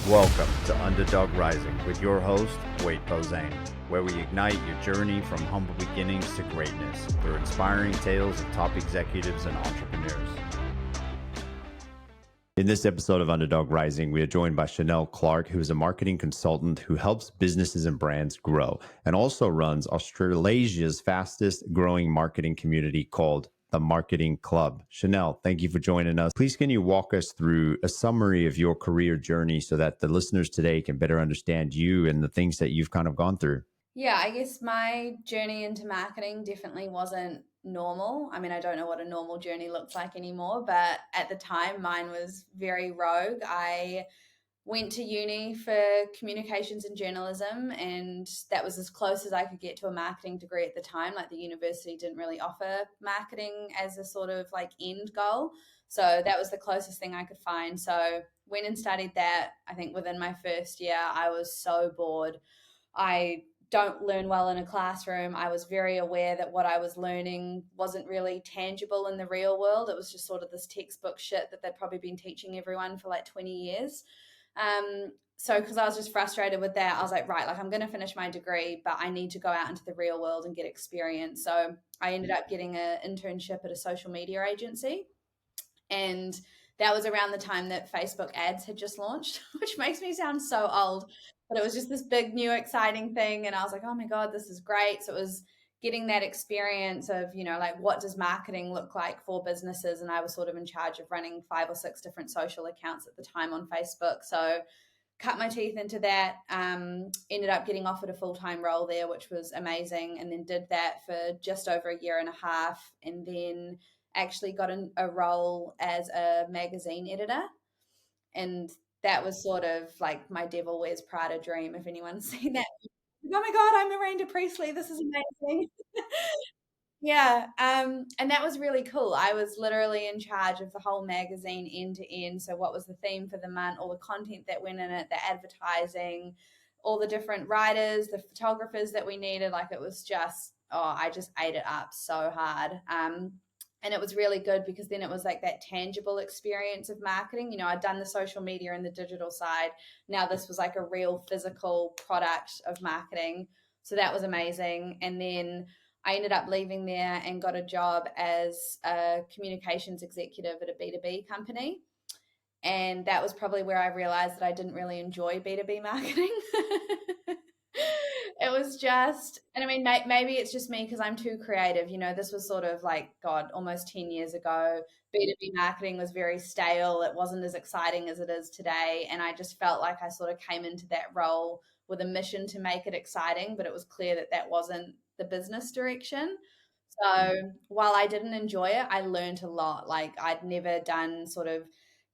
Welcome to Underdog Rising with your host, Wade Bozane, where we ignite your journey from humble beginnings to greatness through inspiring tales of top executives and entrepreneurs. In this episode of Underdog Rising, we are joined by Chanel Clark, who is a marketing consultant who helps businesses and brands grow and also runs Australasia's fastest growing marketing community called the Marketing Club. Chanel, thank you for joining us. Please, can you walk us through a summary of your career journey so that the listeners today can better understand you and the things that you've kind of gone through? Yeah, I guess my journey into marketing definitely wasn't normal. I mean, I don't know what a normal journey looks like anymore, but at the time, mine was very rogue. I went to uni for communications and journalism, and that was as close as I could get to a marketing degree at the time. Like, the university didn't really offer marketing as a sort of like end goal. So that was the closest thing I could find. So went and studied that. I think within my first year, I was so bored. I don't learn well in a classroom. I was very aware that what I was learning wasn't really tangible in the real world. It was just sort of this textbook shit that they'd probably been teaching everyone for like 20 years. So because I was just frustrated with that, I was like, right, like I'm going to finish my degree, but I need to go out into the real world and get experience. So I ended up getting an internship at a social media agency. And that was around the time that Facebook ads had just launched, which makes me sound so old, but it was just this big, new, exciting thing. And I was like, oh my God, this is great. So it was getting that experience of, like, what does marketing look like for businesses? And I was sort of in charge of running 5 or 6 different social accounts at the time on Facebook. So cut my teeth into that, ended up getting offered a full-time role there, which was amazing. And then did that for just over a year and a half. And then actually got a role as a magazine editor. And that was sort of like my Devil Wears Prada dream, if anyone's seen that. Oh my God, I'm Miranda Priestley. This is amazing. Yeah, and that was really cool. I was literally in charge of the whole magazine end to end. So what was the theme for the month, all the content that went in it, the advertising, all the different writers, the photographers that we needed. Like, it was just, I just ate it up so hard. And it was really good because then it was like that tangible experience of marketing. I'd done the social media and the digital side. Now this was like a real physical product of marketing. So that was amazing. And then I ended up leaving there and got a job as a communications executive at a B2B company. And that was probably where I realized that I didn't really enjoy B2B marketing. It was just, and I mean, maybe it's just me because I'm too creative. This was sort of like, God, almost 10 years ago. B2B marketing was very stale. It wasn't as exciting as it is today. And I just felt like I sort of came into that role with a mission to make it exciting, but it was clear that that wasn't the business direction. So while I didn't enjoy it, I learned a lot. Like, I'd never done sort of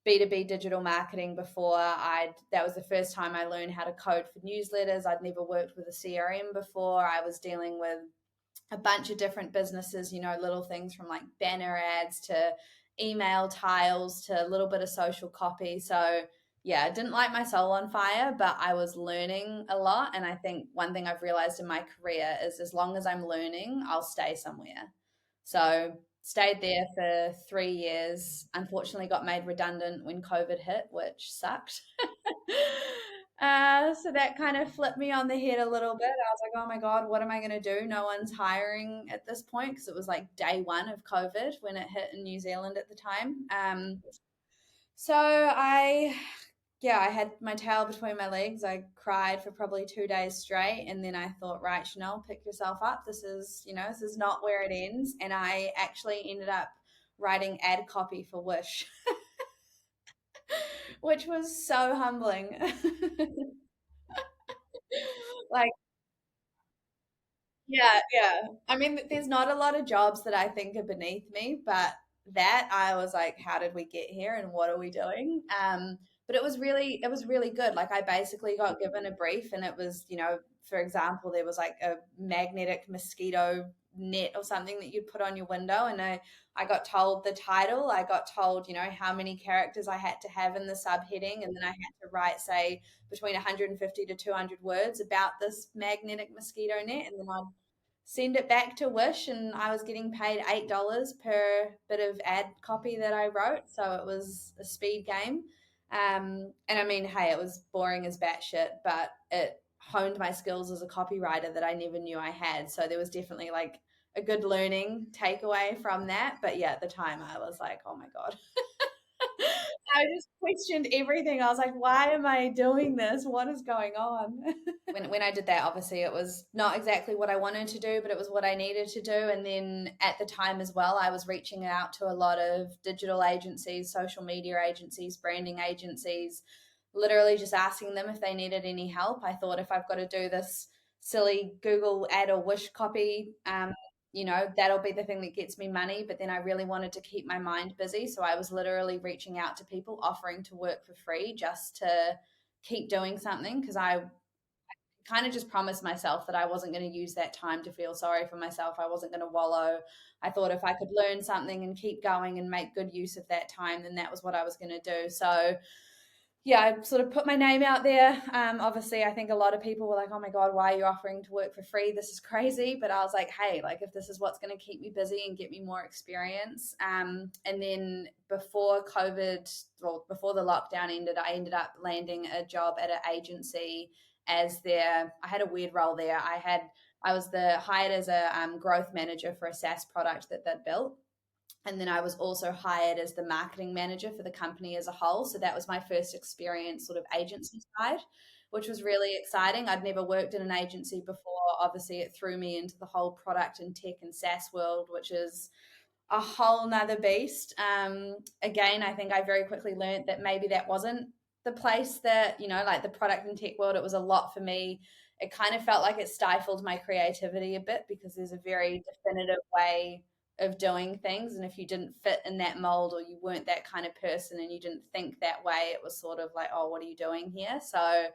B2B digital marketing before. That was the first time I learned how to code for newsletters. I'd never worked with a CRM before. I was dealing with a bunch of different businesses, little things from like banner ads to email tiles to a little bit of social copy. So yeah, I didn't light my soul on fire, but I was learning a lot. And I think one thing I've realized in my career is as long as I'm learning, I'll stay somewhere. So stayed there for 3 years. Unfortunately, got made redundant when COVID hit, which sucked. So that kind of flipped me on the head a little bit. I was like, oh my God, what am I going to do? No one's hiring at this point because it was like day one of COVID when it hit in New Zealand at the time. So I had my tail between my legs. I cried for probably 2 days straight. And then I thought, right, Chanel, pick yourself up. This is not where it ends. And I actually ended up writing ad copy for Wish, which was so humbling. Like, yeah. I mean, there's not a lot of jobs that I think are beneath me, but that I was like, how did we get here and what are we doing? But it was really good. Like, I basically got given a brief and it was, for example, there was like a magnetic mosquito net or something that you'd put on your window. And I got told the title, I got told, how many characters I had to have in the subheading. And then I had to write, say, between 150 to 200 words about this magnetic mosquito net. And then I'd send it back to Wish, and I was getting paid $8 per bit of ad copy that I wrote. So it was a speed game. And I mean, hey, it was boring as batshit, but it honed my skills as a copywriter that I never knew I had. So there was definitely like a good learning takeaway from that. But yeah, at the time I was like, oh my God. I just questioned everything. I was like, why am I doing this? What is going on? When I did that, obviously it was not exactly what I wanted to do, but it was what I needed to do. And then at the time as well, I was reaching out to a lot of digital agencies, social media agencies, branding agencies, literally just asking them if they needed any help. I thought if I've got to do this silly Google ad or wish copy, that'll be the thing that gets me money. But then I really wanted to keep my mind busy. So I was literally reaching out to people offering to work for free just to keep doing something because I kind of just promised myself that I wasn't going to use that time to feel sorry for myself. I wasn't going to wallow. I thought if I could learn something and keep going and make good use of that time, then that was what I was going to do. So yeah, I sort of put my name out there. Obviously, I think a lot of people were like, "Oh my God, why are you offering to work for free? This is crazy." But I was like, "Hey, like if this is what's going to keep me busy and get me more experience." And then before COVID, well, before the lockdown ended, I ended up landing a job at an agency as their. I had a weird role there. I was hired as a growth manager for a SaaS product that they'd built. And then I was also hired as the marketing manager for the company as a whole. So that was my first experience, sort of agency side, which was really exciting. I'd never worked in an agency before. Obviously, it threw me into the whole product and tech and SaaS world, which is a whole nother beast. Again, I think I very quickly learned that maybe that wasn't the place that, like the product and tech world, it was a lot for me. It kind of felt like it stifled my creativity a bit because there's a very definitive way of doing things. And if you didn't fit in that mold or you weren't that kind of person and you didn't think that way, it was sort of like, oh, what are you doing here? So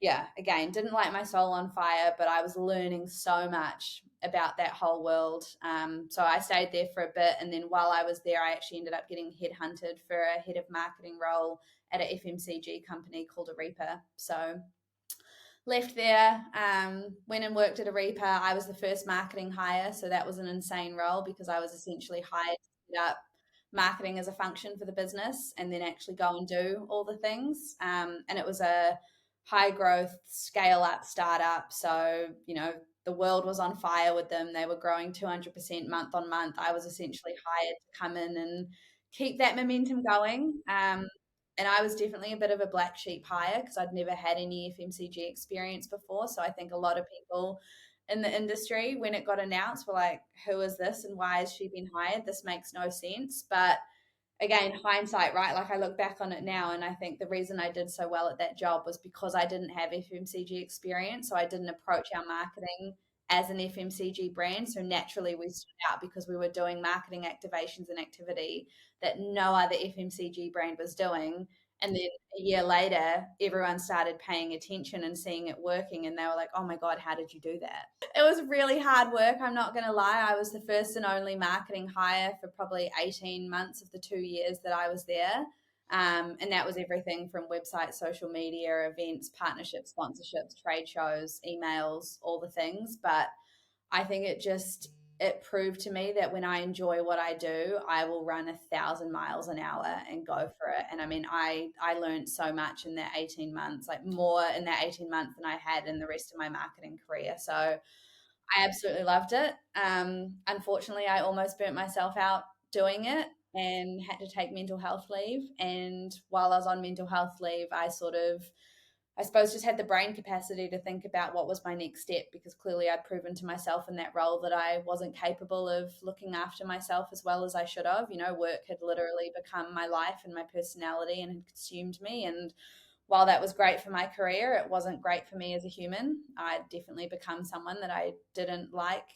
yeah, again, didn't light my soul on fire, but I was learning so much about that whole world. So I stayed there for a bit. And then while I was there, I actually ended up getting headhunted for a head of marketing role at a FMCG company called Arepa. So left there, went and worked at Arepa. I was the first marketing hire. So that was an insane role because I was essentially hired to set up marketing as a function for the business and then actually go and do all the things. And it was a high growth, scale up startup. So, the world was on fire with them. They were growing 200% month on month. I was essentially hired to come in and keep that momentum going. And I was definitely a bit of a black sheep hire because I'd never had any FMCG experience before. So I think a lot of people in the industry, when it got announced, were like, who is this and why has she been hired? This makes no sense. But again, hindsight, right? Like I look back on it now and I think the reason I did so well at that job was because I didn't have FMCG experience. So I didn't approach our marketing as an FMCG brand. So naturally we stood out because we were doing marketing activations and activity that no other FMCG brand was doing. And then a year later, everyone started paying attention and seeing it working. And they were like, oh my God, how did you do that? It was really hard work. I'm not going to lie. I was the first and only marketing hire for probably 18 months of the 2 years that I was there. And that was everything from website, social media, events, partnerships, sponsorships, trade shows, emails, all the things. But I think it proved to me that when I enjoy what I do, I will run 1,000 miles an hour and go for it. And I mean, I learned so much in that 18 months, like more in that 18 months than I had in the rest of my marketing career. So I absolutely loved it. Unfortunately, I almost burnt myself out doing it and had to take mental health leave. And while I was on mental health leave, I suppose, just had the brain capacity to think about what was my next step because clearly I'd proven to myself in that role that I wasn't capable of looking after myself as well as I should have. Work had literally become my life and my personality and had consumed me. And while that was great for my career, it wasn't great for me as a human. I'd definitely become someone that I didn't like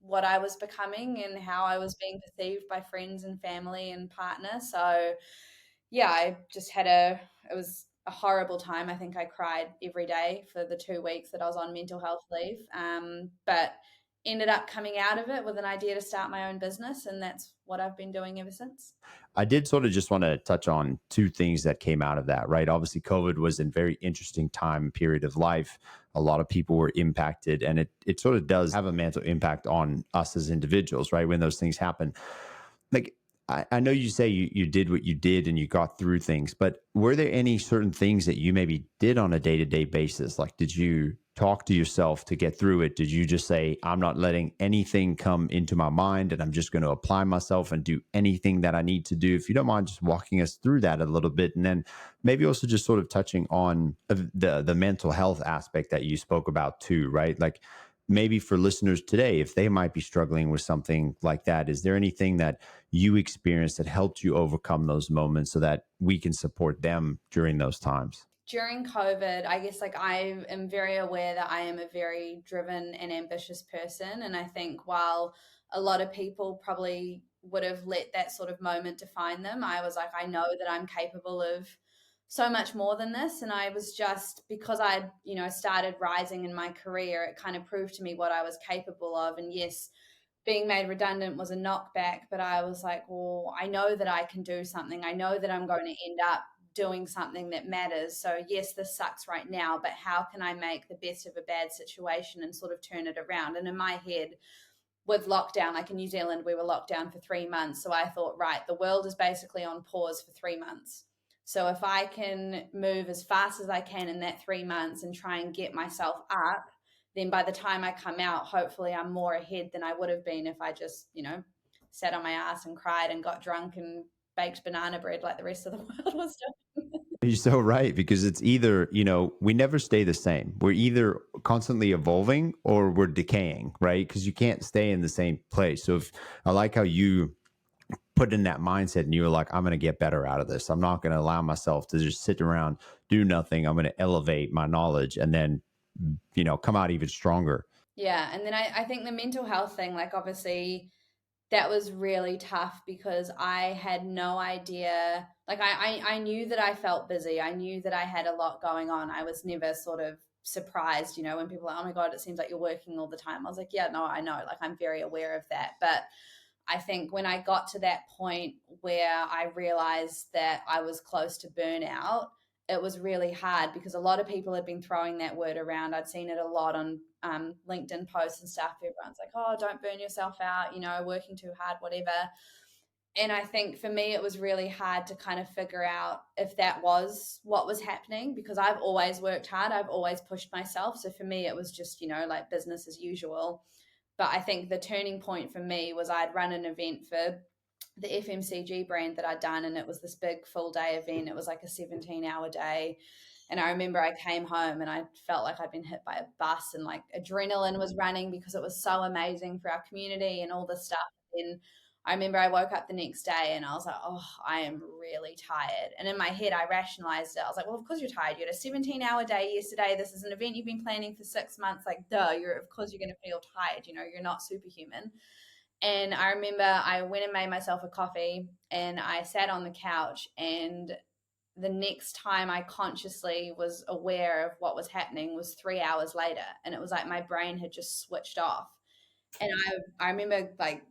what I was becoming and how I was being perceived by friends and family and partner. So yeah, it was a horrible time. I think I cried every day for the 2 weeks that I was on mental health leave. But ended up coming out of it with an idea to start my own business. And that's what I've been doing ever since. I did sort of just want to touch on two things that came out of that, right? Obviously, COVID was a very interesting time period of life. A lot of people were impacted, and it sort of does have a mental impact on us as individuals, right? When those things happen, like I know you say you did what you did and you got through things, but were there any certain things that you maybe did on a day to day basis? Like, did you talk to yourself to get through it? Did you just say, I'm not letting anything come into my mind and I'm just going to apply myself and do anything that I need to do? If you don't mind just walking us through that a little bit. And then maybe also just sort of touching on the mental health aspect that you spoke about too, right? Like, maybe for listeners today, if they might be struggling with something like that, is there anything that you experienced that helped you overcome those moments so that we can support them during those times? During COVID, I guess like I am very aware that I am a very driven and ambitious person. And I think while a lot of people probably would have let that sort of moment define them, I was like, I know that I'm capable of so much more than this. And I was just, because I'd, started rising in my career, it kind of proved to me what I was capable of. And yes, being made redundant was a knockback, but I was like, well, I know that I can do something. I know that I'm going to end up doing something that matters. So, yes, this sucks right now, but how can I make the best of a bad situation and sort of turn it around? And in my head, with lockdown, like in New Zealand, we were locked down for 3 months. So I thought, right, the world is basically on pause for 3 months. So if I can move as fast as I can in that 3 months and try and get myself up, then by the time I come out, hopefully I'm more ahead than I would have been if I just, sat on my ass and cried and got drunk and baked banana bread like the rest of the world was doing. You're so right, because it's either, we never stay the same. We're either constantly evolving or we're decaying, right? Because you can't stay in the same place. So if I like how you put in that mindset and you were like, I'm going to get better out of this. I'm not going to allow myself to just sit around, do nothing. I'm going to elevate my knowledge and then, come out even stronger. Yeah. And then I think the mental health thing, like obviously that was really tough because I had no idea. Like I knew that I felt busy. I knew that I had a lot going on. I was never sort of surprised, when people are like, oh my God, it seems like you're working all the time. I was like, yeah, no, I know. Like I'm very aware of that. But I think when I got to that point where I realized that I was close to burnout, it was really hard because a lot of people had been throwing that word around. I'd seen it a lot on LinkedIn posts and stuff. Everyone's like, oh, don't burn yourself out, working too hard, whatever. And I think for me, it was really hard to kind of figure out if that was what was happening because I've always worked hard. I've always pushed myself. So for me, it was just, like business as usual. But I think the turning point for me was I'd run an event for the FMCG brand that I'd done, and it was this big full day event. It was like a 17-hour day. And I remember I came home and I felt like I'd been hit by a bus and like adrenaline was running because it was so amazing for our community and all this stuff. And I remember I woke up the next day and I was like, oh, I am really tired. And in my head, I rationalized it. I was like, well, of course you're tired. You had a 17-hour day yesterday. This is an event you've been planning for 6 months. Like, duh, of course you're going to feel tired. You're not superhuman. And I remember I went and made myself a coffee and I sat on the couch. And the next time I consciously was aware of what was happening was 3 hours later. And it was like my brain had just switched off. And I remember like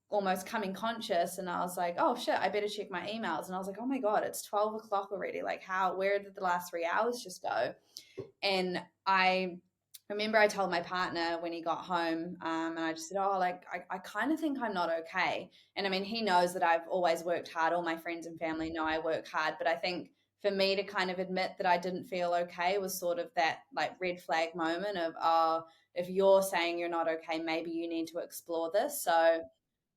almost coming conscious and I was like, oh shit, I better check my emails. And I was like, oh my God, it's 12 o'clock already. Like where did the last 3 hours just go? And I remember I told my partner when he got home, and I just said, oh, like, I kind of think I'm not okay. And I mean, he knows that I've always worked hard. All my friends and family know I work hard. But I think for me to kind of admit that I didn't feel okay was sort of that like red flag moment of, oh, if you're saying you're not okay, maybe you need to explore this. So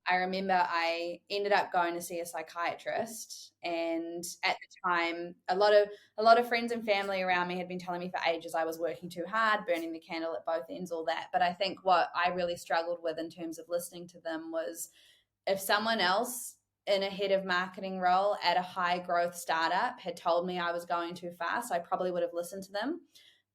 I remember I ended up going to see a psychiatrist, and at the time, a lot of friends and family around me had been telling me for ages I was working too hard, burning the candle at both ends, all that. But I think what I really struggled with in terms of listening to them was if someone else in a head of marketing role at a high growth startup had told me I was going too fast, I probably would have listened to them.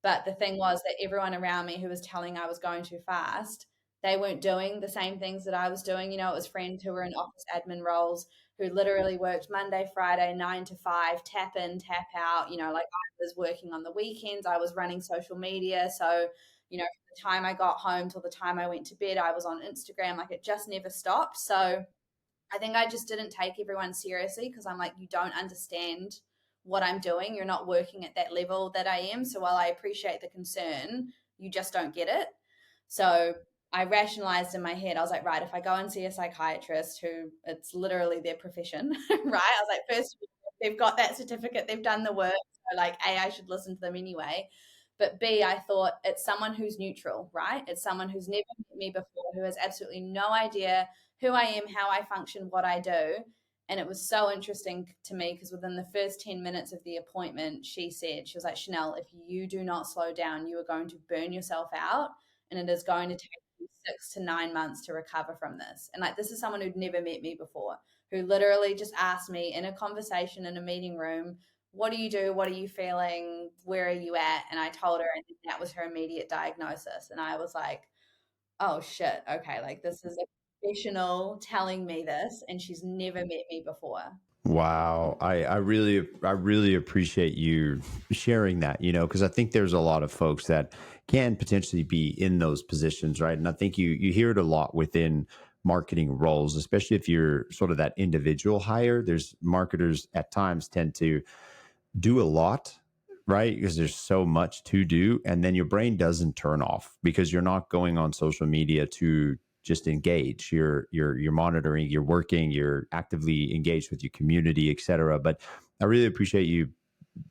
But the thing was that everyone around me who was telling I was going too fast, they weren't doing the same things that I was doing. It was friends who were in office admin roles who literally worked Monday, Friday, 9 to 5, tap in, tap out. Like I was working on the weekends, I was running social media. So, from the time I got home till the time I went to bed, I was on Instagram. Like it just never stopped. So I think I just didn't take everyone seriously because I'm like, you don't understand what I'm doing. You're not working at that level that I am. So while I appreciate the concern, you just don't get it. So I rationalized in my head. I was like, right, if I go and see a psychiatrist who it's literally their profession, right? I was like, first, they've got that certificate, they've done the work. So, like, A, I should listen to them anyway. But B, I thought it's someone who's neutral, right? It's someone who's never met me before, who has absolutely no idea who I am, how I function, what I do. And it was so interesting to me because within the first 10 minutes of the appointment, she was like, Chanel, if you do not slow down, you are going to burn yourself out and it is going to take 6 to 9 months to recover from this. And like, this is someone who'd never met me before, who literally just asked me in a conversation in a meeting room, what do you do? What are you feeling? Where are you at? And I told her, and that was her immediate diagnosis. And I was like, oh shit, okay, like this is a professional telling me this, and she's never met me before. Wow. I really appreciate you sharing that, because I think there's a lot of folks that can potentially be in those positions, right? And I think you hear it a lot within marketing roles, especially if you're sort of that individual hire. There's marketers at times tend to do a lot, right? Because there's so much to do. And then your brain doesn't turn off because you're not going on social media to just engage. You're monitoring, you're working, you're actively engaged with your community, et cetera. But I really appreciate you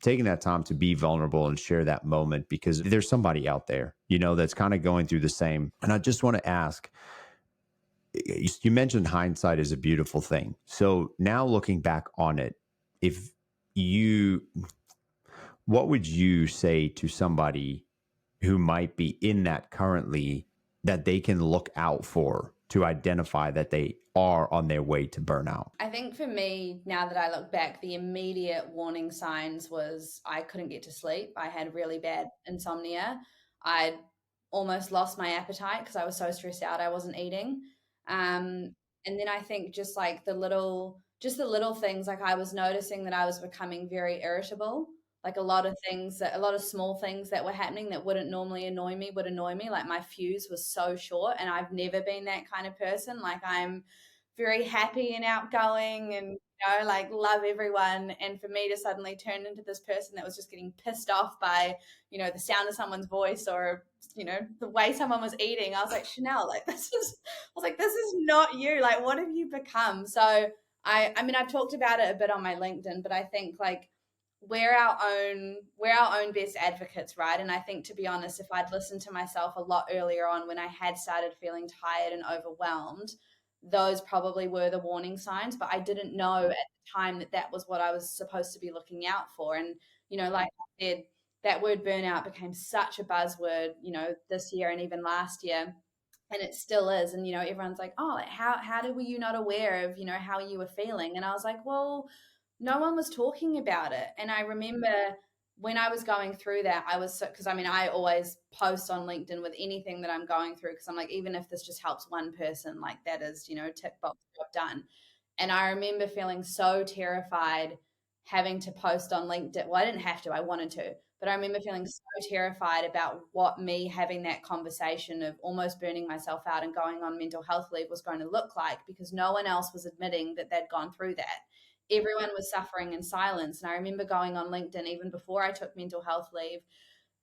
taking that time to be vulnerable and share that moment because there's somebody out there, that's kind of going through the same. And I just want to ask, you mentioned hindsight is a beautiful thing. So now looking back on it, if you what would you say to somebody who might be in that currently that they can look out for to identify that they are on their way to burnout? I think for me, now that I look back, the immediate warning signs was I couldn't get to sleep. I had really bad insomnia. I'd almost lost my appetite because I was so stressed out I wasn't eating. And then I think just the little things, like I was noticing that I was becoming very irritable. Like a lot of small things that were happening that wouldn't normally annoy me would annoy me. Like my fuse was so short, and I've never been that kind of person. Like I'm very happy and outgoing and like love everyone, and for me to suddenly turn into this person that was just getting pissed off by the sound of someone's voice or the way someone was eating, I was like, Chanel, like this is not you. Like, what have you become? So I mean, I've talked about it a bit on my LinkedIn, but I think like we're our own best advocates, right? And I think, to be honest, if I'd listened to myself a lot earlier on when I had started feeling tired and overwhelmed, those probably were the warning signs, but I didn't know at the time that that was what I was supposed to be looking out for. And like I said, that word burnout became such a buzzword this year and even last year, and it still is. And everyone's like, oh, like, how were you not aware of how you were feeling? And I was like, well, no one was talking about it. And I remember when I was going through that, I was because I mean, I always post on LinkedIn with anything that I'm going through because I'm like, even if this just helps one person, like that is, tick box job done. And I remember feeling so terrified having to post on LinkedIn. Well, I didn't have to, I wanted to, but I remember feeling so terrified about what me having that conversation of almost burning myself out and going on mental health leave was going to look like, because no one else was admitting that they'd gone through that. Everyone was suffering in silence. And I remember going on LinkedIn even before I took mental health leave,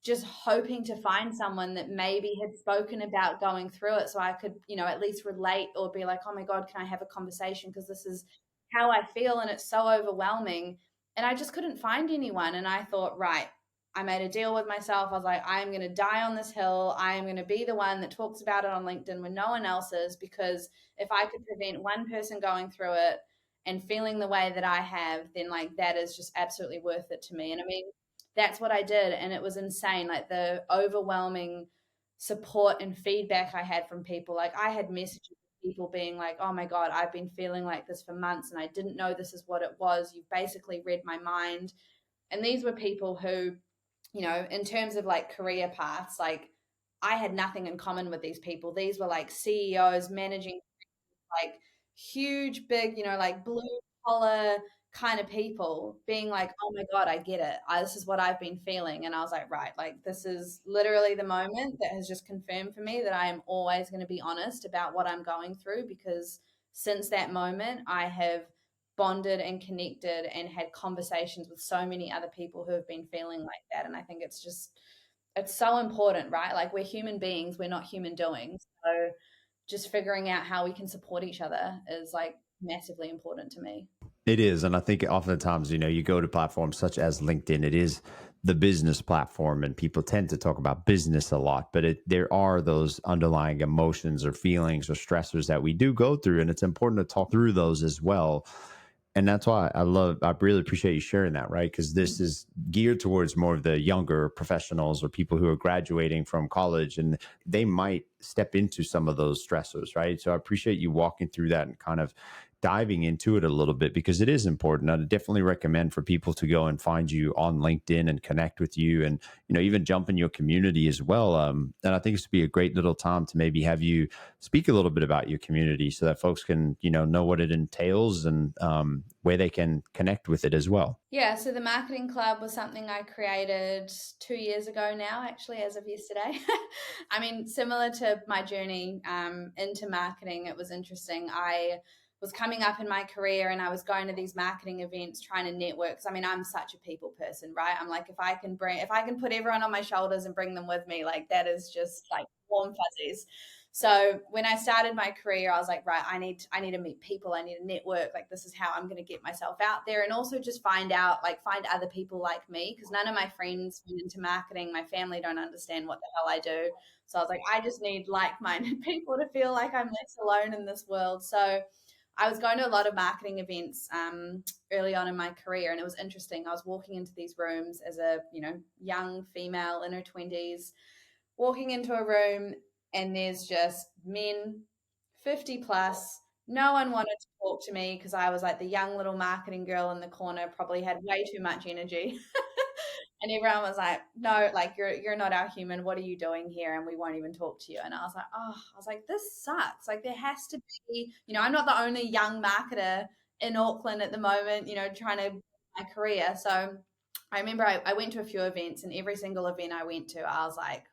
just hoping to find someone that maybe had spoken about going through it so I could, at least relate or be like, oh my God, can I have a conversation? Because this is how I feel and it's so overwhelming. And I just couldn't find anyone. And I thought, right, I made a deal with myself. I was like, I am going to die on this hill. I am going to be the one that talks about it on LinkedIn when no one else is, because if I could prevent one person going through it and feeling the way that I have, then like that is just absolutely worth it to me. And I mean, that's what I did. And it was insane. Like the overwhelming support and feedback I had from people. Like I had messages of people being like, oh my God, I've been feeling like this for months and I didn't know this is what it was. You've basically read my mind. And these were people who, in terms of like career paths, like I had nothing in common with these people. These were like CEOs, managing like huge, big, like blue collar kind of people being like, oh my God, I get it. This is what I've been feeling. And I was like, right, like this is literally the moment that has just confirmed for me that I am always going to be honest about what I'm going through, because since that moment, I have bonded and connected and had conversations with so many other people who have been feeling like that. And I think it's just it's so important, right? Like we're human beings, we're not human doings. So just figuring out how we can support each other is like massively important to me. It is. And I think oftentimes, you go to platforms such as LinkedIn, it is the business platform, and people tend to talk about business a lot, but there are those underlying emotions or feelings or stressors that we do go through. And it's important to talk through those as well. And that's why I really appreciate you sharing that, right? Because this is geared towards more of the younger professionals or people who are graduating from college, and they might step into some of those stressors, right? So I appreciate you walking through that and kind of diving into it a little bit, because it is important. I definitely recommend for people to go and find you on LinkedIn and connect with you, and even jump in your community as well. And I think this would be a great little time to maybe have you speak a little bit about your community so that folks can know what it entails, and where they can connect with it as well. Yeah, so the marketing club was something I created 2 years ago now, actually, as of yesterday. I mean, similar to my journey into marketing, it was interesting. I was coming up in my career and I was going to these marketing events trying to network. 'Cause I mean, I'm such a people person, right? I'm like, if I can put everyone on my shoulders and bring them with me, like that is just like warm fuzzies. So when I started my career, I was like, right, I need to meet people, I need to network. Like this is how I'm going to get myself out there, and also just find other people like me, because none of my friends went into marketing. My family don't understand what the hell I do. So I was like, I just need like-minded people to feel like I'm less alone in this world. So I was going to a lot of marketing events early on in my career, and it was interesting. I was walking into these rooms as a young female in her 20s, walking into a room, and there's just men 50 plus. No one wanted to talk to me because I was like the young little marketing girl in the corner, probably had way too much energy. And everyone was like, no, like you're not our human. What are you doing here? And we won't even talk to you. And I was like, this sucks. Like there has to be, I'm not the only young marketer in Auckland at the moment, trying to my career. So I remember I went to a few events, and every single event I went to, I was like,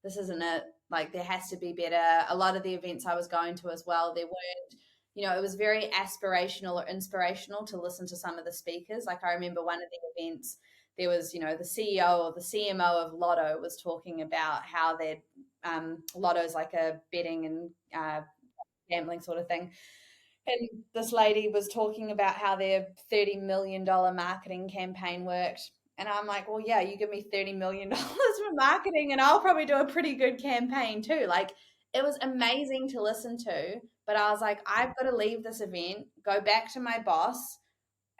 this isn't it. Like there has to be better. A lot of the events I was going to as well, there weren't, it was very aspirational or inspirational to listen to some of the speakers. Like I remember one of the events, there was, the CEO or the CMO of Lotto was talking about how their Lotto's like a betting and gambling sort of thing. And this lady was talking about how their $30 million marketing campaign worked. And I'm like, well, yeah, you give me $30 million for marketing and I'll probably do a pretty good campaign too. Like it was amazing to listen to. But I was like, I've got to leave this event, go back to my boss,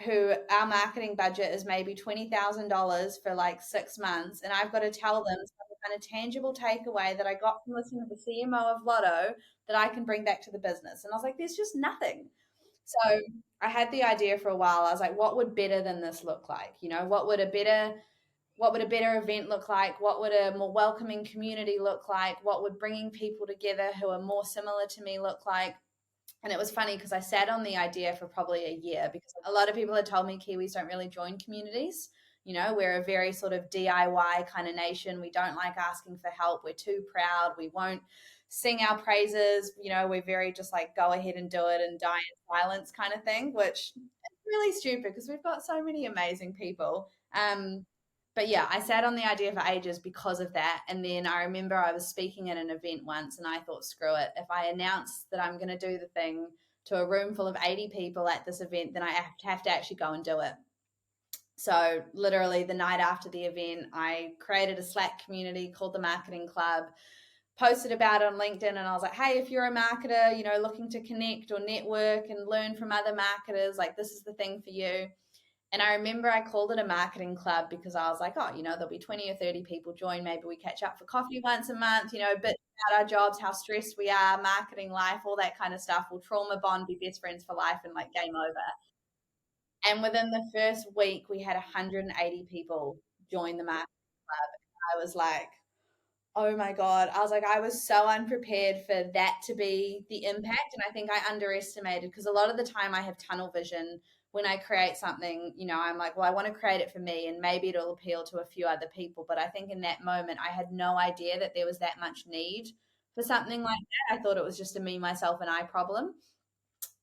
who our marketing budget is maybe $20,000 for like 6 months. And I've got to tell them some kind of tangible takeaway that I got from listening to the CMO of Lotto that I can bring back to the business. And I was like, there's just nothing. So I had the idea for a while. I was like, what would better than this look like? What would a better event look like? What would a more welcoming community look like? What would bringing people together who are more similar to me look like? And it was funny because I sat on the idea for probably a year, because a lot of people had told me Kiwis don't really join communities. We're a very sort of DIY kind of nation. We don't like asking for help. We're too proud. We won't sing our praises. We're very just like go ahead and do it and die in silence kind of thing, which is really stupid because we've got so many amazing people. But yeah, I sat on the idea for ages because of that. And then I remember I was speaking at an event once and I thought, screw it. If I announce that I'm going to do the thing to a room full of 80 people at this event, then I have to actually go and do it. So literally the night after the event, I created a Slack community called the Marketing Club, posted about it on LinkedIn, and I was like, hey, if you're a marketer, looking to connect or network and learn from other marketers, like this is the thing for you. And I remember I called it a marketing club because I was like, oh, there'll be 20 or 30 people join. Maybe we catch up for coffee once a month, a bit about our jobs, how stressed we are, marketing life, all that kind of stuff. We'll trauma bond, be best friends for life, and like game over. And within the first week, we had 180 people join the marketing club. I was like, oh my God. I was like, I was so unprepared for that to be the impact. And I think I underestimated, because a lot of the time I have tunnel vision when I create something. I'm like, well, I want to create it for me and maybe it'll appeal to a few other people. But I think in that moment, I had no idea that there was that much need for something like that. I thought it was just a me, myself, and I problem.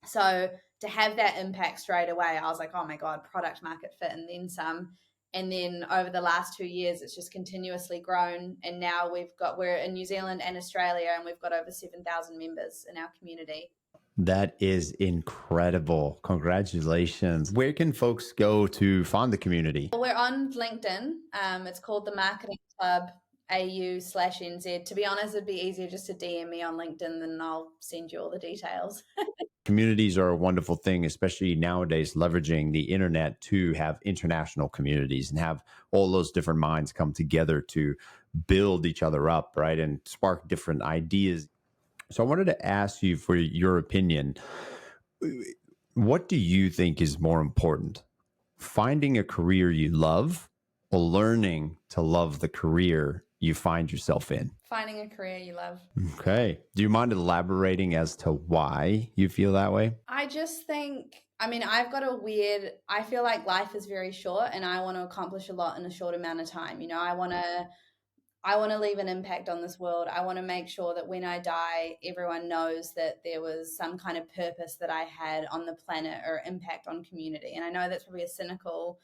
So to have that impact straight away, I was like, oh my God, product market fit and then some. And then over the last 2 years, it's just continuously grown. And now we're in New Zealand and Australia, and we've got over 7,000 members in our community. That is incredible. Congratulations. Where can folks go to find the community? Well, we're on LinkedIn. It's called the Marketing Club AU/NZ. To be honest, it'd be easier just to DM me on LinkedIn, then I'll send you all the details. Communities are a wonderful thing, especially nowadays, leveraging the internet to have international communities and have all those different minds come together to build each other up, right? And spark different ideas. So I wanted to ask you for your opinion. What do you think is more important? Finding a career you love or learning to love the career you find yourself in? Finding a career you love. Okay. Do you mind elaborating as to why you feel that way? I just think, I mean, I feel like life is very short and I want to accomplish a lot in a short amount of time. I want to leave an impact on this world. I want to make sure that when I die, everyone knows that there was some kind of purpose that I had on the planet or impact on community. And I know that's probably a cynical,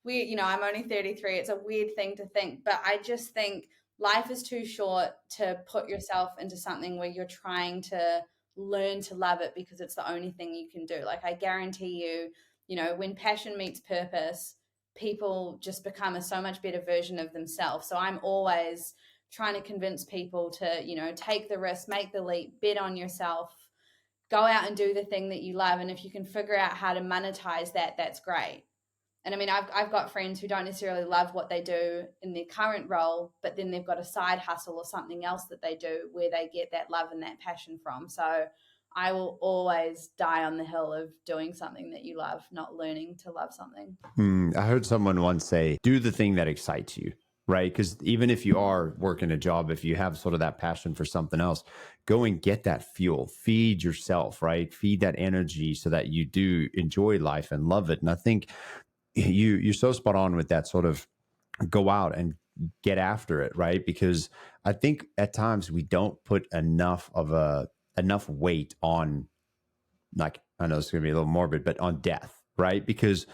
weird, I'm only 33. It's a weird thing to think, but I just think life is too short to put yourself into something where you're trying to learn to love it because it's the only thing you can do. Like, I guarantee you, when passion meets purpose, people just become a so much better version of themselves. So I'm always trying to convince people to, take the risk, make the leap, bet on yourself, go out and do the thing that you love. And if you can figure out how to monetize that, that's great. And I mean, I've got friends who don't necessarily love what they do in their current role, but then they've got a side hustle or something else that they do where they get that love and that passion from. So I will always die on the hill of doing something that you love, not learning to love something. I heard someone once say, do the thing that excites you, right? Because even if you are working a job, if you have sort of that passion for something else, go and get that fuel, feed yourself, right? Feed that energy so that you do enjoy life and love it. And I think you're so spot on with that sort of go out and get after it, right? Because I think at times we don't put enough weight on, like, I know it's going to be a little morbid, but on death, right? Because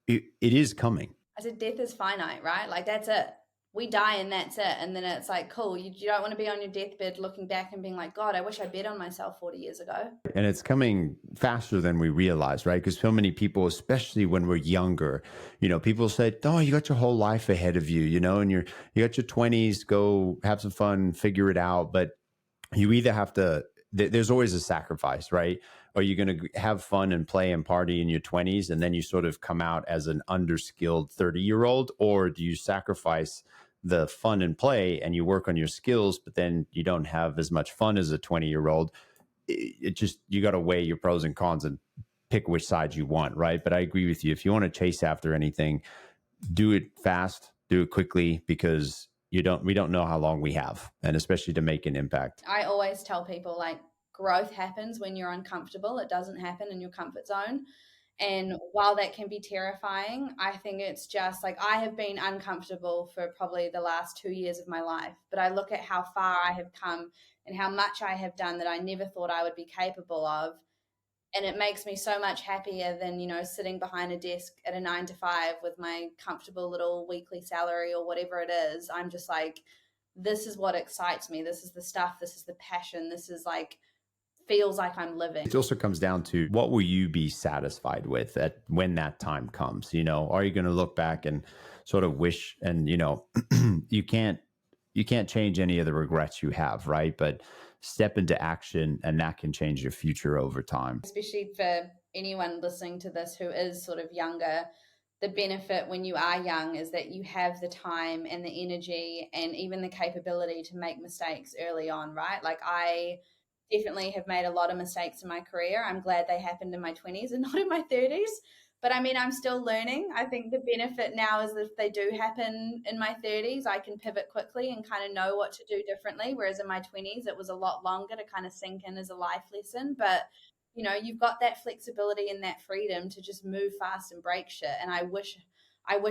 it is coming. I said, death is finite, right? Like, that's it. We die and that's it. And then it's like, cool. You don't want to be on your deathbed looking back and being like, God, I wish I bet on myself 40 years ago. And it's coming faster than we realize, right? Because so many people, especially when we're younger, people say, oh, you got your whole life ahead of you, and you got your 20s, go have some fun, figure it out. But you either have to, there's always a sacrifice, right? Are you going to have fun and play and party in your 20s and then you sort of come out as an underskilled 30-year-old? Or do you sacrifice the fun and play and you work on your skills, but then you don't have as much fun as a 20-year-old? It just, you got to weigh your pros and cons and pick which side you want, right? But I agree with you. If you want to chase after anything, do it fast, do it quickly, because we don't know how long we have, and especially to make an impact. I always tell people, like, growth happens when you're uncomfortable. It doesn't happen in your comfort zone. And while that can be terrifying, I think it's just like, I have been uncomfortable for probably the last 2 years of my life, but I look at how far I have come and how much I have done that I never thought I would be capable of. And it makes me so much happier than, sitting behind a desk at a 9 to 5 with my comfortable little weekly salary or whatever it is. I'm just like, this is what excites me. This is the stuff. This is the passion. This is like, feels like I'm living. It also comes down to, what will you be satisfied with when that time comes? Are you going to look back and sort of wish, and you can't change any of the regrets you have, right? But step into action, and that can change your future over time. Especially for anyone listening to this who is sort of younger, the benefit when you are young is that you have the time and the energy and even the capability to make mistakes early on, right? Like, I definitely have made a lot of mistakes in my career. I'm glad they happened in my 20s and not in my 30s. But I mean, I'm still learning. I think the benefit now is that if they do happen in my 30s, I can pivot quickly and kind of know what to do differently. Whereas in my 20s, it was a lot longer to kind of sink in as a life lesson. But, you've got that flexibility and that freedom to just move fast and break shit. And I wish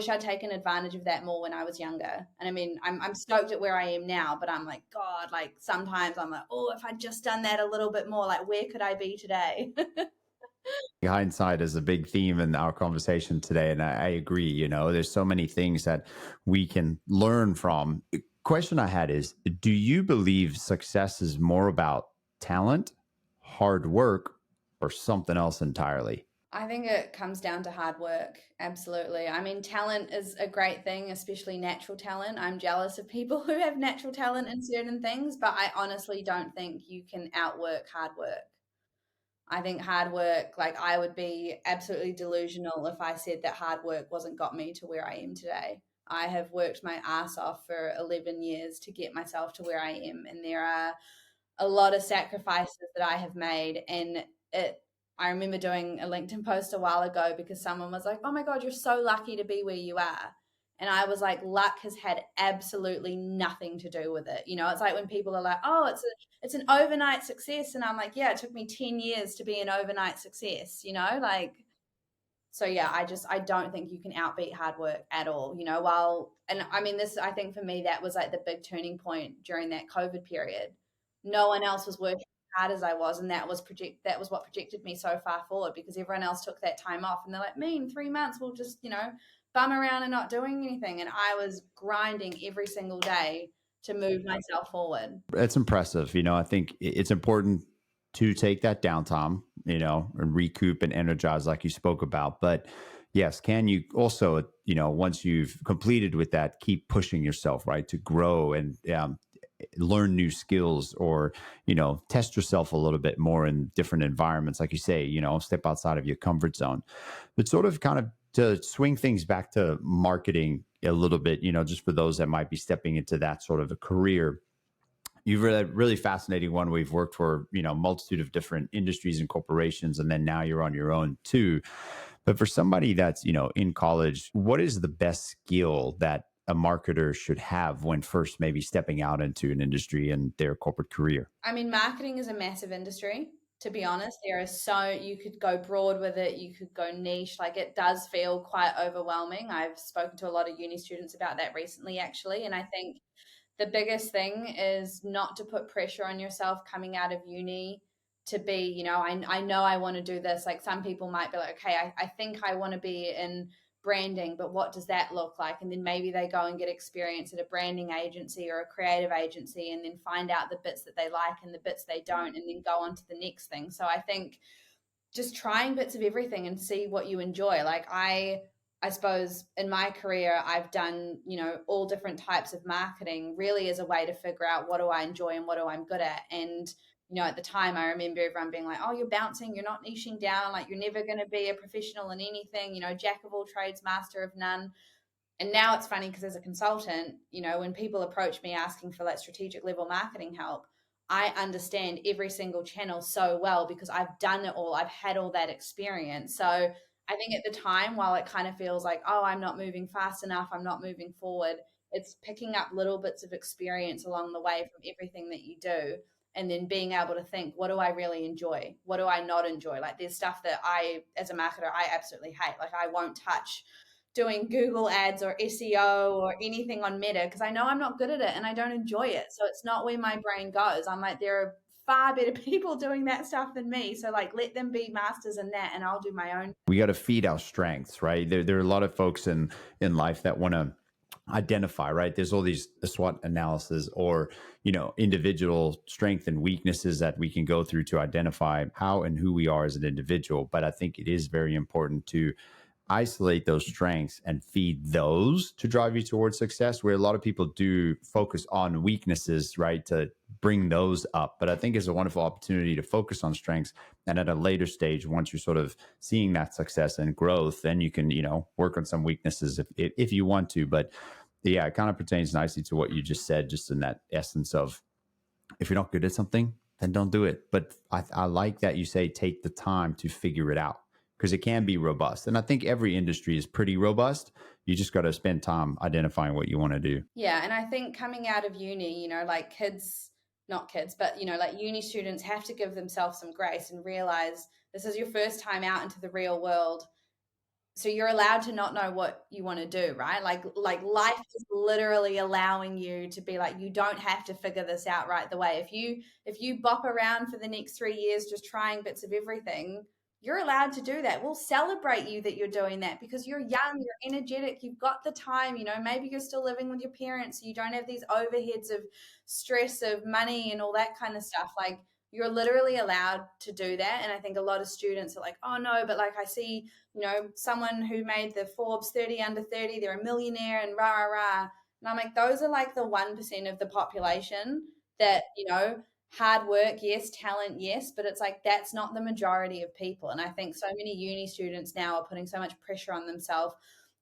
I'd taken advantage of that more when I was younger. And I mean, I'm stoked at where I am now, but I'm like, God, sometimes I'm like, oh, if I'd just done that a little bit more, where could I be today? Hindsight is a big theme in our conversation today, and I agree. There's so many things that we can learn from. Question I had is, do you believe success is more about talent, hard work, or something else entirely? I think it comes down to hard work. Absolutely. I mean, talent is a great thing, especially natural talent. I'm jealous of people who have natural talent in certain things, but I honestly don't think you can outwork hard work. I think hard work, like I would be absolutely delusional if I said that hard work wasn't got me to where I am today. I have worked my ass off for 11 years to get myself to where I am, and there are a lot of sacrifices that I have made. And it, I remember doing a LinkedIn post a while ago because someone was like, "Oh my God, you're so lucky to be where you are." And I was like, luck has had absolutely nothing to do with it. It's like when people are like, "Oh, it's an overnight success." And I'm like, "Yeah, it took me 10 years to be an overnight success." Like, so yeah, I don't think you can outbeat hard work at all. While and I mean this, I think for me that was like the big turning point during that COVID period. No one else was working as hard as I was, and that was what projected me so far forward because everyone else took that time off and they're like, me in 3 months we'll just, bum around and not doing anything. And I was grinding every single day to move myself forward. It's impressive. I think it's important to take that downtime, and recoup and energize like you spoke about. But yes, can you also, once you've completed with that, keep pushing yourself, right, to grow and learn new skills, or, test yourself a little bit more in different environments. Like you say, step outside of your comfort zone. But sort of kind of to swing things back to marketing a little bit, just for those that might be stepping into that sort of a career. You've read a really fascinating one. We've worked for, multitude of different industries and corporations, and then now you're on your own too. But for somebody that's, in college, what is the best skill that a marketer should have when first maybe stepping out into an industry and their corporate career? I mean, marketing is a massive industry, to be honest. There is so you could go broad with it, you could go niche. Like it does feel quite overwhelming. I've spoken to a lot of uni students about that recently, actually. And I think the biggest thing is not to put pressure on yourself coming out of uni to be, I know I want to do this. Like some people might be like, okay, I think I want to be in branding, but what does that look like? And then maybe they go and get experience at a branding agency or a creative agency and then find out the bits that they like and the bits they don't, and then go on to the next thing. So I think just trying bits of everything and see what you enjoy. Like I suppose in my career I've done, all different types of marketing really as a way to figure out what do I enjoy and what do I'm good at. And at the time I remember everyone being like, "Oh, you're bouncing, you're not niching down, like you're never going to be a professional in anything, jack of all trades, master of none." And now it's funny because as a consultant, when people approach me asking for like strategic level marketing help, I understand every single channel so well because I've done it all. I've had all that experience. So I think at the time, while it kind of feels like, oh, I'm not moving fast enough, I'm not moving forward, it's picking up little bits of experience along the way from everything that you do. And then being able to think, what do I really enjoy? What do I not enjoy? Like there's stuff that as a marketer, I absolutely hate. Like I won't touch doing Google ads or SEO or anything on Meta because I know I'm not good at it and I don't enjoy it. So it's not where my brain goes. I'm like, there are far better people doing that stuff than me. So like let them be masters in that and I'll do my own. We got to feed our strengths, right? There are a lot of folks in life that want to identify, right? There's all these SWOT analysis, or individual strength and weaknesses that we can go through to identify how and who we are as an individual. But I think it is very important to isolate those strengths and feed those to drive you towards success, where a lot of people do focus on weaknesses, right, to bring those up. But I think it's a wonderful opportunity to focus on strengths, and at a later stage, once you're sort of seeing that success and growth, then you can work on some weaknesses if you want to. But yeah, it kind of pertains nicely to what you just said, just in that essence of, if you're not good at something, then don't do it. But I like that you say take the time to figure it out, because it can be robust. And I think every industry is pretty robust. You just got to spend time identifying what you want to do. Yeah. And I think coming out of uni, like kids, not kids, but, like uni students have to give themselves some grace and realize this is your first time out into the real world, so you're allowed to not know what you want to do, right? Like life is literally allowing you to be like, you don't have to figure this out right the way. If you bop around for the next 3 years just trying bits of everything, you're allowed to do that. We'll celebrate you that you're doing that because you're young, you're energetic, you've got the time. Maybe you're still living with your parents, so you don't have these overheads of stress of money and all that kind of stuff. Like, you're literally allowed to do that. And I think a lot of students are like, oh no, but like I see, someone who made the Forbes 30 under 30, they're a millionaire and rah, rah, rah. And I'm like, those are like the 1% of the population that, hard work, yes, talent, yes, but it's like that's not the majority of people. And I think so many uni students now are putting so much pressure on themselves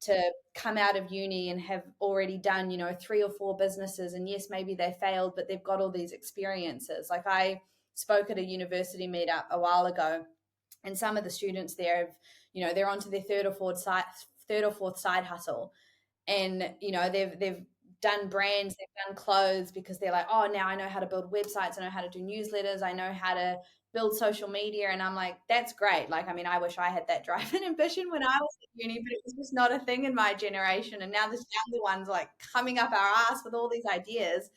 to come out of uni and have already done, 3 or 4 businesses. And yes, maybe they failed, but they've got all these experiences. Like, I spoke at a university meetup a while ago, and some of the students there have, they're onto their third or fourth side hustle, and they've done brands, they've done clothes because they're like, oh, now I know how to build websites, I know how to do newsletters, I know how to build social media. And I'm like, that's great. Like, I mean, I wish I had that drive and ambition when I was at uni, but it was just not a thing in my generation. And now this younger one's like coming up our ass with all these ideas.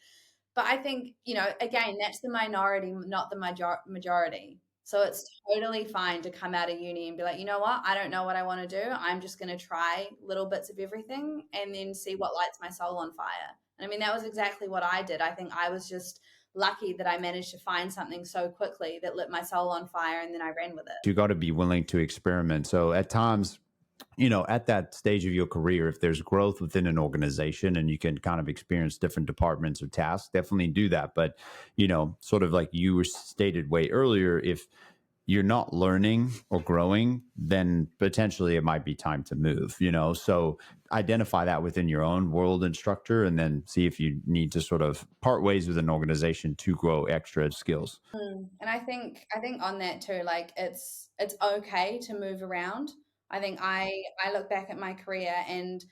But I think, again, that's the minority, not the majority. So it's totally fine to come out of uni and be like, you know what? I don't know what I want to do. I'm just going to try little bits of everything and then see what lights my soul on fire. And I mean, that was exactly what I did. I think I was just lucky that I managed to find something so quickly that lit my soul on fire, and then I ran with it. You got to be willing to experiment. So at times, at that stage of your career, if there's growth within an organization and you can kind of experience different departments or tasks, definitely do that. But, sort of like you were stated way earlier, if you're not learning or growing, then potentially it might be time to move, So identify that within your own world and structure, and then see if you need to sort of part ways with an organization to grow extra skills. And I think on that too, like it's okay to move around. I think I look back at my career, and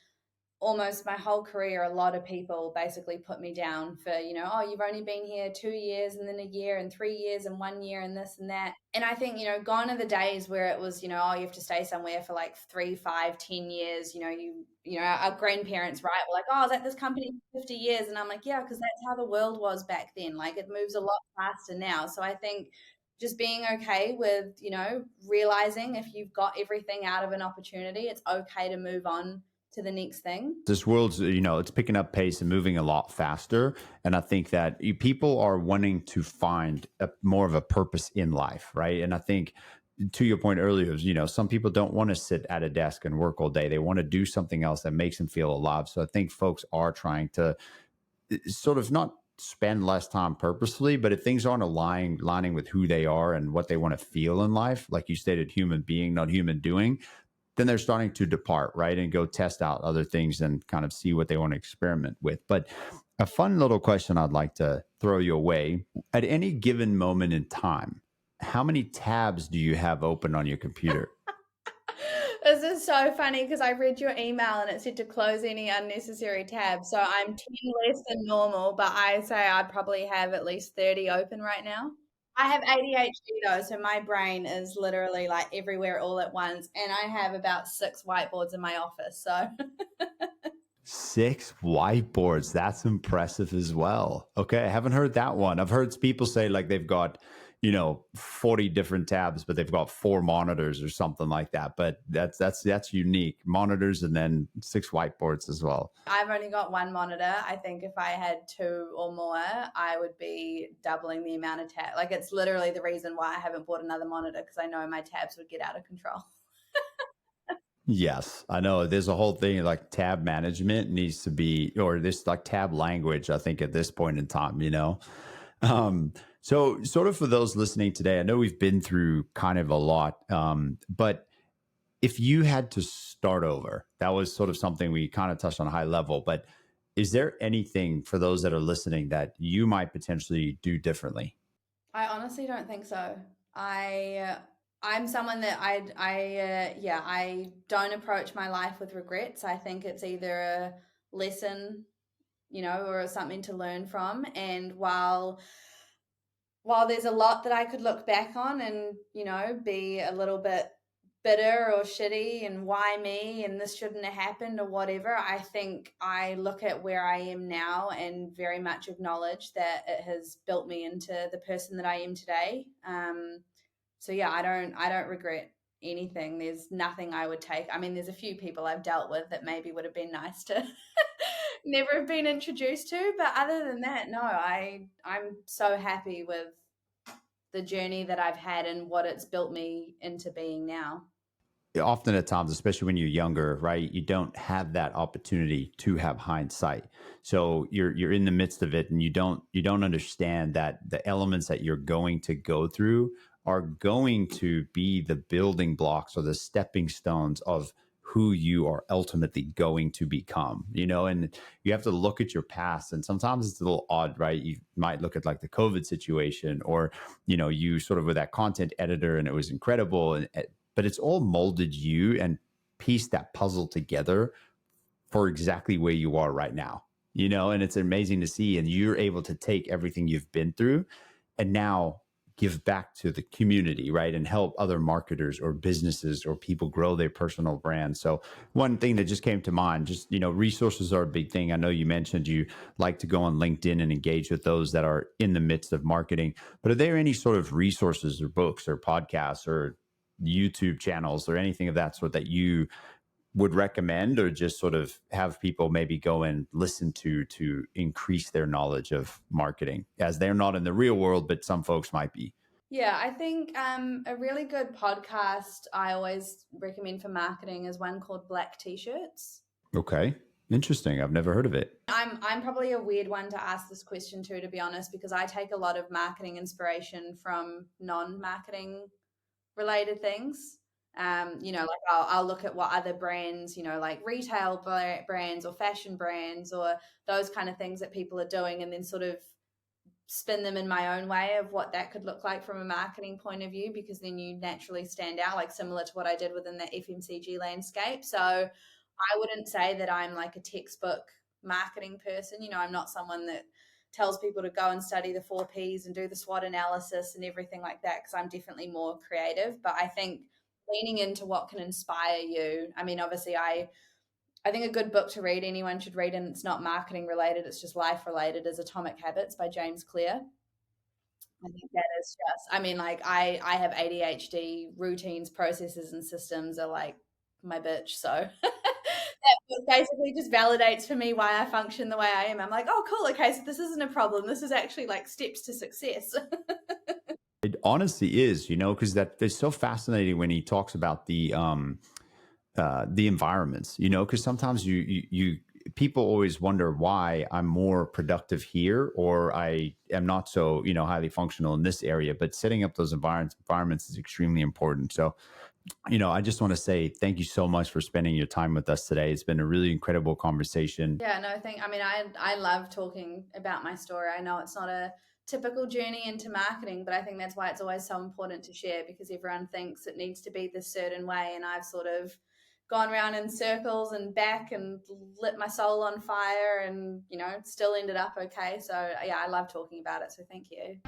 almost my whole career, a lot of people basically put me down for, oh, you've only been here 2 years and then a year and 3 years and 1 year and this and that. And I think, gone are the days where it was, oh, you have to stay somewhere for like 3, 5, 10 years. Our grandparents, right, were like, oh, I was at this company for 50 years. And I'm like, yeah, because that's how the world was back then. Like, it moves a lot faster now. So I think just being okay with, realizing if you've got everything out of an opportunity, it's okay to move on to the next thing. This world's, it's picking up pace and moving a lot faster. And I think that people are wanting to find more of a purpose in life, right? And I think, to your point earlier, some people don't want to sit at a desk and work all day. They want to do something else that makes them feel alive. So I think folks are trying to sort of not spend less time purposefully, but if things aren't aligning with who they are and what they want to feel in life, like you stated, human being, not human doing, then they're starting to depart, right? And go test out other things and kind of see what they want to experiment with. But a fun little question I'd like to throw you away: at any given moment in time, how many tabs do you have open on your computer? This is so funny because I read your email and it said to close any unnecessary tabs. So I'm 10 less than normal, but I say I probably have at least 30 open right now. I have ADHD though, so my brain is literally like everywhere all at once. And I have about 6 whiteboards in my office. So 6 whiteboards. That's impressive as well. Okay. I haven't heard that one. I've heard people say like they've got, 40 different tabs, but they've got 4 monitors or something like that. But that's unique. Monitors and then 6 whiteboards as well. I've only got 1 monitor. I think if I had 2 or more, I would be doubling the amount of tabs. Like, it's literally the reason why I haven't bought another monitor, because I know my tabs would get out of control. Yes, I know. There's a whole thing like tab management needs to be, or this like tab language, I think at this point in time. So sort of for those listening today, I know we've been through kind of a lot, but if you had to start over, that was sort of something we kind of touched on a high level, but is there anything for those that are listening that you might potentially do differently? I honestly don't think so. I'm someone that I don't approach my life with regrets. I think it's either a lesson, or something to learn from. And while there's a lot that I could look back on and, be a little bit bitter or shitty and why me and this shouldn't have happened or whatever, I think I look at where I am now and very much acknowledge that it has built me into the person that I am today. So yeah, I don't regret anything. There's nothing I would take. I mean, there's a few people I've dealt with that maybe would have been nice to never have been introduced to, but other than that, no, I'm so happy with the journey that I've had and what it's built me into being now. Often at times, especially when you're younger, right, you don't have that opportunity to have hindsight. So you're in the midst of it, and you don't understand that the elements that you're going to go through are going to be the building blocks or the stepping stones of who you are ultimately going to become. And you have to look at your past, and sometimes it's a little odd, right? You might look at like the COVID situation, or you sort of were that content editor and it was incredible, and but it's all molded you and pieced that puzzle together for exactly where you are right now. And it's amazing to see. And you're able to take everything you've been through and now give back to the community, right? And help other marketers or businesses or people grow their personal brand. So one thing that just came to mind, just, resources are a big thing. I know you mentioned you like to go on LinkedIn and engage with those that are in the midst of marketing, but are there any sort of resources or books or podcasts or YouTube channels or anything of that sort that you would recommend, or just sort of have people maybe go and listen to increase their knowledge of marketing, as they're not in the real world, but some folks might be? Yeah, I think a really good podcast I always recommend for marketing is one called Black T-shirts. Okay. Interesting. I've never heard of it. I'm probably a weird one to ask this question to be honest, because I take a lot of marketing inspiration from non-marketing related things. Like I'll look at what other brands, like retail brands or fashion brands or those kind of things that people are doing, and then sort of spin them in my own way of what that could look like from a marketing point of view, because then you naturally stand out, like similar to what I did within the FMCG landscape. So I wouldn't say that I'm like a textbook marketing person. I'm not someone that tells people to go and study the 4Ps and do the SWOT analysis and everything like that, because I'm definitely more creative. But I think leaning into what can inspire you. I mean, obviously, I think a good book to read, anyone should read, and it's not marketing related, it's just life related, is Atomic Habits by James Clear. I think that is just, I mean, like I have ADHD, routines, processes, and systems are like my bitch. So that book basically just validates for me why I function the way I am. I'm like, oh, cool. Okay, so this isn't a problem. This is actually like steps to success. It honestly is, because that is so fascinating when he talks about the environments, because sometimes you people always wonder why I'm more productive here, or I am not so, highly functional in this area. But setting up those environments is extremely important. So, I just want to say thank you so much for spending your time with us today. It's been a really incredible conversation. Yeah, no, I mean, I love talking about my story. I know it's not a typical journey into marketing, but I think that's why it's always so important to share, because everyone thinks it needs to be this certain way, and I've sort of gone around in circles and back and lit my soul on fire, and still ended up okay. So yeah, I love talking about it. So thank you.